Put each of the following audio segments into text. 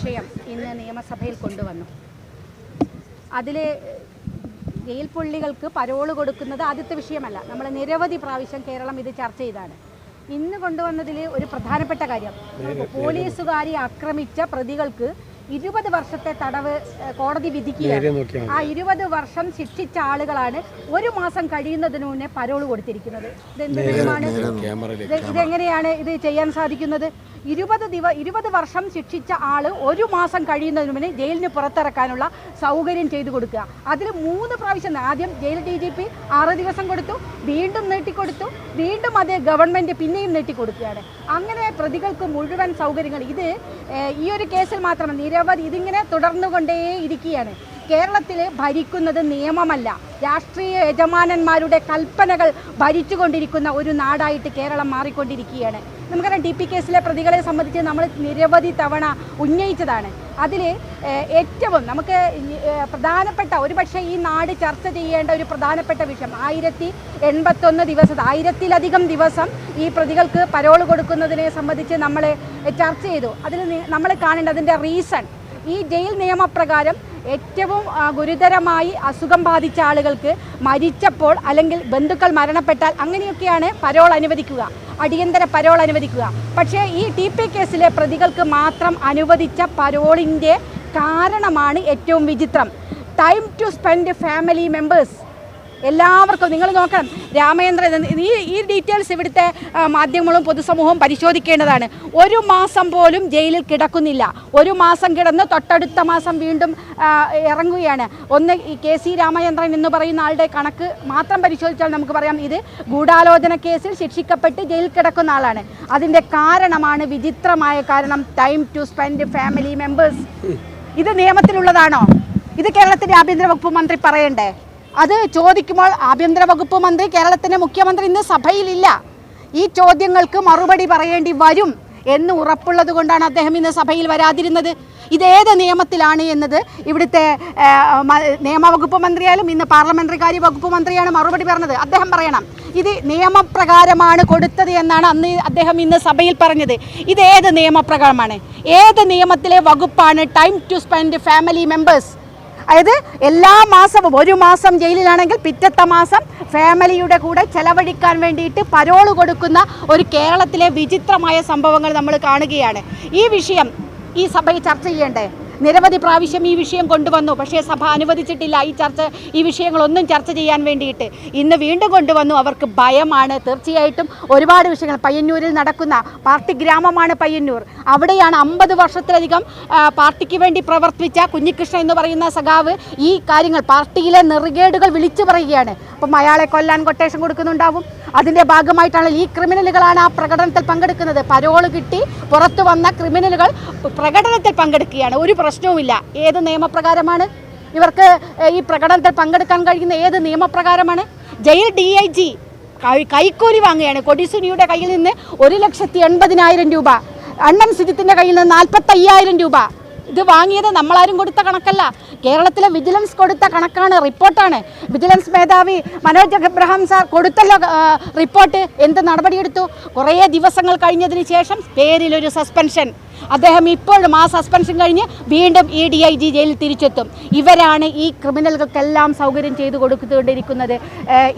വിഷയം ഇന്ന് നിയമസഭയിൽ കൊണ്ടുവന്നു. അതിൽ ജയിൽ പുള്ളികൾക്ക് പരോള് കൊടുക്കുന്നത് ആദ്യത്തെ വിഷയമല്ല. നമ്മൾ നിരവധി പ്രാവശ്യം കേരളം ഇത് ചർച്ച ചെയ്താണ്. ഇന്ന് കൊണ്ടുവന്നതിൽ ഒരു പ്രധാനപ്പെട്ട കാര്യം, പോലീസുകാരെ ആക്രമിച്ച പ്രതികൾക്ക് 20 വർഷത്തെ തടവ് കോടതി വിധിക്കുകയാണ്. ആ 20 വർഷം ശിക്ഷിച്ച ആളുകളാണ് 1 മാസം കഴിയുന്നതിന് മുന്നേ പരോള് കൊടുത്തിരിക്കുന്നത്. ഇതെങ്ങനെയാണ് ഇത് ചെയ്യാൻ സാധിക്കുന്നത്? 20 വർഷം ശിക്ഷിച്ച ആള് 1 മാസം കഴിയുന്നതിന് മുന്നേ ജയിലിന് പുറത്തിറക്കാനുള്ള സൗകര്യം ചെയ്തു കൊടുക്കുക. അതിൽ 3 പ്രാവശ്യം ആദ്യം ജയിൽ DGP 6 ദിവസം കൊടുത്തു, വീണ്ടും നീട്ടിക്കൊടുത്തു, വീണ്ടും അത് ഗവൺമെന്റ് പിന്നെയും നീട്ടിക്കൊടുക്കുകയാണ്. അങ്ങനെ പ്രതികൾക്ക് മുഴുവൻ സൗകര്യങ്ങൾ. ഇത് ഈ ഒരു കേസിൽ മാത്രം നിരവധി ഇതിങ്ങനെ തുടർന്നുകൊണ്ടേയിരിക്കുകയാണ്. കേരളത്തിൽ ഭരിക്കുന്നത് നിയമമല്ല, രാഷ്ട്രീയ യജമാനന്മാരുടെ കൽപ്പനകൾ ഭരിച്ചുകൊണ്ടിരിക്കുന്ന ഒരു നാടായിട്ട് കേരളം മാറിക്കൊണ്ടിരിക്കുകയാണ്. നമുക്കറിയാം, TP കേസിലെ പ്രതികളെ സംബന്ധിച്ച് നമ്മൾ നിരവധി തവണ ഉന്നയിച്ചതാണ്. അതിൽ ഏറ്റവും നമുക്ക് പ്രധാനപ്പെട്ട ഒരുപക്ഷെ ഈ നാട് ചർച്ച ചെയ്യേണ്ട ഒരു പ്രധാനപ്പെട്ട വിഷയം 1081 ദിവസം 1000-ലധികം ദിവസം ഈ പ്രതികൾക്ക് പരോള് കൊടുക്കുന്നതിനെ സംബന്ധിച്ച് നമ്മൾ ചർച്ച ചെയ്തു. അതിൽ നമ്മൾ കാണേണ്ട അതിൻ്റെ റീസൺ, ഈ ജയിൽ നിയമപ്രകാരം ഏറ്റവും ഗുരുതരമായി അസുഖം ബാധിച്ച ആളുകൾക്ക് മരിച്ചപ്പോൾ അല്ലെങ്കിൽ ബന്ധുക്കൾ മരണപ്പെട്ടാൽ അങ്ങനെയൊക്കെയാണ് പരോൾ അനുവദിക്കുക, അടിയന്തര പരോൾ അനുവദിക്കുക. പക്ഷേ ഈ TP കേസിലെ പ്രതികൾക്ക് മാത്രം അനുവദിച്ച പരോളിൻ്റെ കാരണമാണ് ഏറ്റവും വിചിത്രം. Time to spend family members. എല്ലാവർക്കും നിങ്ങൾ നോക്കണം, രാമചന്ദ്രൻ, ഈ ഡീറ്റെയിൽസ് ഇവിടുത്തെ മാധ്യമങ്ങളും പൊതുസമൂഹവും പരിശോധിക്കേണ്ടതാണ്. 1 മാസം പോലും ജയിലിൽ കിടക്കുന്നില്ല. 1 മാസം കിടന്ന് തൊട്ടടുത്ത മാസം വീണ്ടും ഇറങ്ങുകയാണ്. ഒന്ന് ഈ KC രാമചന്ദ്രൻ എന്ന് പറയുന്ന ആളുടെ കണക്ക് മാത്രം പരിശോധിച്ചാൽ നമുക്ക് പറയാം, ഇത് ഗൂഢാലോചന കേസിൽ ശിക്ഷിക്കപ്പെട്ട് ജയിലിൽ കിടക്കുന്ന ആളാണ്. അതിൻ്റെ കാരണമാണ് വിചിത്രമായ കാരണം, time to spend family members. ഇത് നിയമത്തിലുള്ളതാണോ? ഇത് കേരളത്തിൻ്റെ ആഭ്യന്തര വകുപ്പ് മന്ത്രി പറയണ്ടേ? അത് ചോദിക്കുമ്പോൾ ആഭ്യന്തര വകുപ്പ് മന്ത്രി, കേരളത്തിൻ്റെ മുഖ്യമന്ത്രി ഇന്ന് സഭയിലില്ല. ഈ ചോദ്യങ്ങൾക്ക് മറുപടി പറയേണ്ടി വരും എന്ന് ഉറപ്പുള്ളത് കൊണ്ടാണ് അദ്ദേഹം ഇന്ന് സഭയിൽ വരാതിരുന്നത്. ഇതേത് നിയമത്തിലാണ് എന്നത് ഇവിടുത്തെ നിയമവകുപ്പ് മന്ത്രിയായാലും ഇന്ന് പാർലമെൻ്ററി കാര്യ വകുപ്പ് മന്ത്രിയാണ് മറുപടി പറഞ്ഞത്. അദ്ദേഹം പറയണം ഇത് നിയമപ്രകാരമാണ് കൊടുത്തത് എന്നാണ് അന്ന് അദ്ദേഹം ഇന്ന് സഭയിൽ പറഞ്ഞത്. ഇതേത് നിയമപ്രകാരമാണ്? ഏത് നിയമത്തിലെ വകുപ്പാണ് time to spend family members? അതായത് എല്ലാ മാസവും 1 മാസം ജയിലിലാണെങ്കിൽ പിറ്റത്തെ മാസം ഫാമിലിയുടെ കൂടെ ചെലവഴിക്കാൻ വേണ്ടിയിട്ട് പരോള് കൊടുക്കുന്ന ഒരു കേരളത്തിലെ വിചിത്രമായ സംഭവങ്ങൾ നമ്മൾ കാണുകയാണ്. ഈ വിഷയം ഈ സഭയിൽ ചർച്ച ചെയ്യേണ്ടേ? നിരവധി പ്രാവശ്യം ഈ വിഷയം കൊണ്ടുവന്നു, പക്ഷേ സഭ അനുവദിച്ചിട്ടില്ല ഈ വിഷയങ്ങളൊന്നും ചർച്ച ചെയ്യാൻ വേണ്ടിയിട്ട്. ഇന്ന് വീണ്ടും കൊണ്ടുവന്നു. അവർക്ക് ഭയമാണ്. തീർച്ചയായിട്ടും ഒരുപാട് വിഷയങ്ങൾ, പയ്യന്നൂരിൽ നടക്കുന്ന പാർട്ടി ഗ്രാമമാണ് പയ്യന്നൂർ. അവിടെയാണ് 50 വർഷത്തിലധികം പാർട്ടിക്ക് വേണ്ടി പ്രവർത്തിച്ച കുഞ്ഞികൃഷ്ണൻ എന്ന് പറയുന്ന സഖാവ് ഈ കാര്യങ്ങൾ, പാർട്ടിയിലെ നെറുകേടുകൾ വിളിച്ചു പറയുകയാണ്. അപ്പം അയാളെ കൊല്ലാൻ കൊട്ടേഷൻ കൊടുക്കുന്നുണ്ടാവും. അതിൻ്റെ ഭാഗമായിട്ടാണ് ഈ ക്രിമിനലുകളാണ് ആ പ്രകടനത്തിൽ പങ്കെടുക്കുന്നത്. പരോള് കിട്ടി പുറത്തു വന്ന ക്രിമിനലുകൾ പ്രകടനത്തിൽ പങ്കെടുക്കുകയാണ്. ഒരു പ്രശ്നവുമില്ല. ഏത് നിയമപ്രകാരമാണ് ഇവർക്ക് ഈ പ്രകടനത്തിൽ പങ്കെടുക്കാൻ കഴിയുന്ന? ഏത് നിയമപ്രകാരമാണ്? ജയിൽ DIG കൈക്കൂലി വാങ്ങുകയാണ്. കൊടിസുനിയുടെ കയ്യിൽ നിന്ന് 1,80,000 രൂപ, അണ്ണൻ സുജിത്തിൻ്റെ കയ്യിൽ നിന്ന് 45,000 രൂപ. ഇത് വാങ്ങിയത് നമ്മളാരും കൊടുത്ത കണക്കല്ല, കേരളത്തിലെ വിജിലൻസ് കൊടുത്ത കണക്കാണ്, റിപ്പോർട്ടാണ്. വിജിലൻസ് മേധാവി മനോജ് എബ്രഹാം സാർ കൊടുത്തല്ലോ റിപ്പോർട്ട്. എന്ത് നടപടിയെടുത്തു? കുറേ ദിവസങ്ങൾ കഴിഞ്ഞതിന് ശേഷം പേരിലൊരു സസ്പെൻഷൻ. അദ്ദേഹം ഇപ്പോഴും ആ സസ്പെൻഷൻ കഴിഞ്ഞ് വീണ്ടും ഈ DIG ജയിലിൽ തിരിച്ചെത്തും. ഇവരാണ് ഈ ക്രിമിനലുകൾക്കെല്ലാം സൗകര്യം ചെയ്തു കൊടുത്തുകൊണ്ടിരിക്കുന്നത്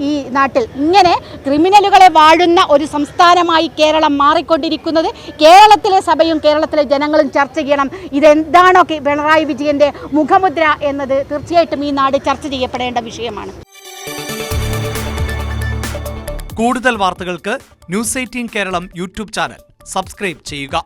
ഈ നാട്ടിൽ. ഇങ്ങനെ ക്രിമിനലുകളെ വാഴുന്ന ഒരു സംസ്ഥാനമായി കേരളം മാറിക്കൊണ്ടിരിക്കുന്നത് കേരളത്തിലെ സഭയും കേരളത്തിലെ ജനങ്ങളും ചർച്ച ചെയ്യണം. ഇതെന്താണോ പിണറായി വിജയൻ്റെ മുഖമുദ്ര എന്നത് തീർച്ചയായിട്ടും ഈ നാട് ചർച്ച ചെയ്യപ്പെടേണ്ട വിഷയമാണ്. കൂടുതൽ വാർത്തകൾക്ക് News 18 Keralam YouTube channel subscribe ചെയ്യുക.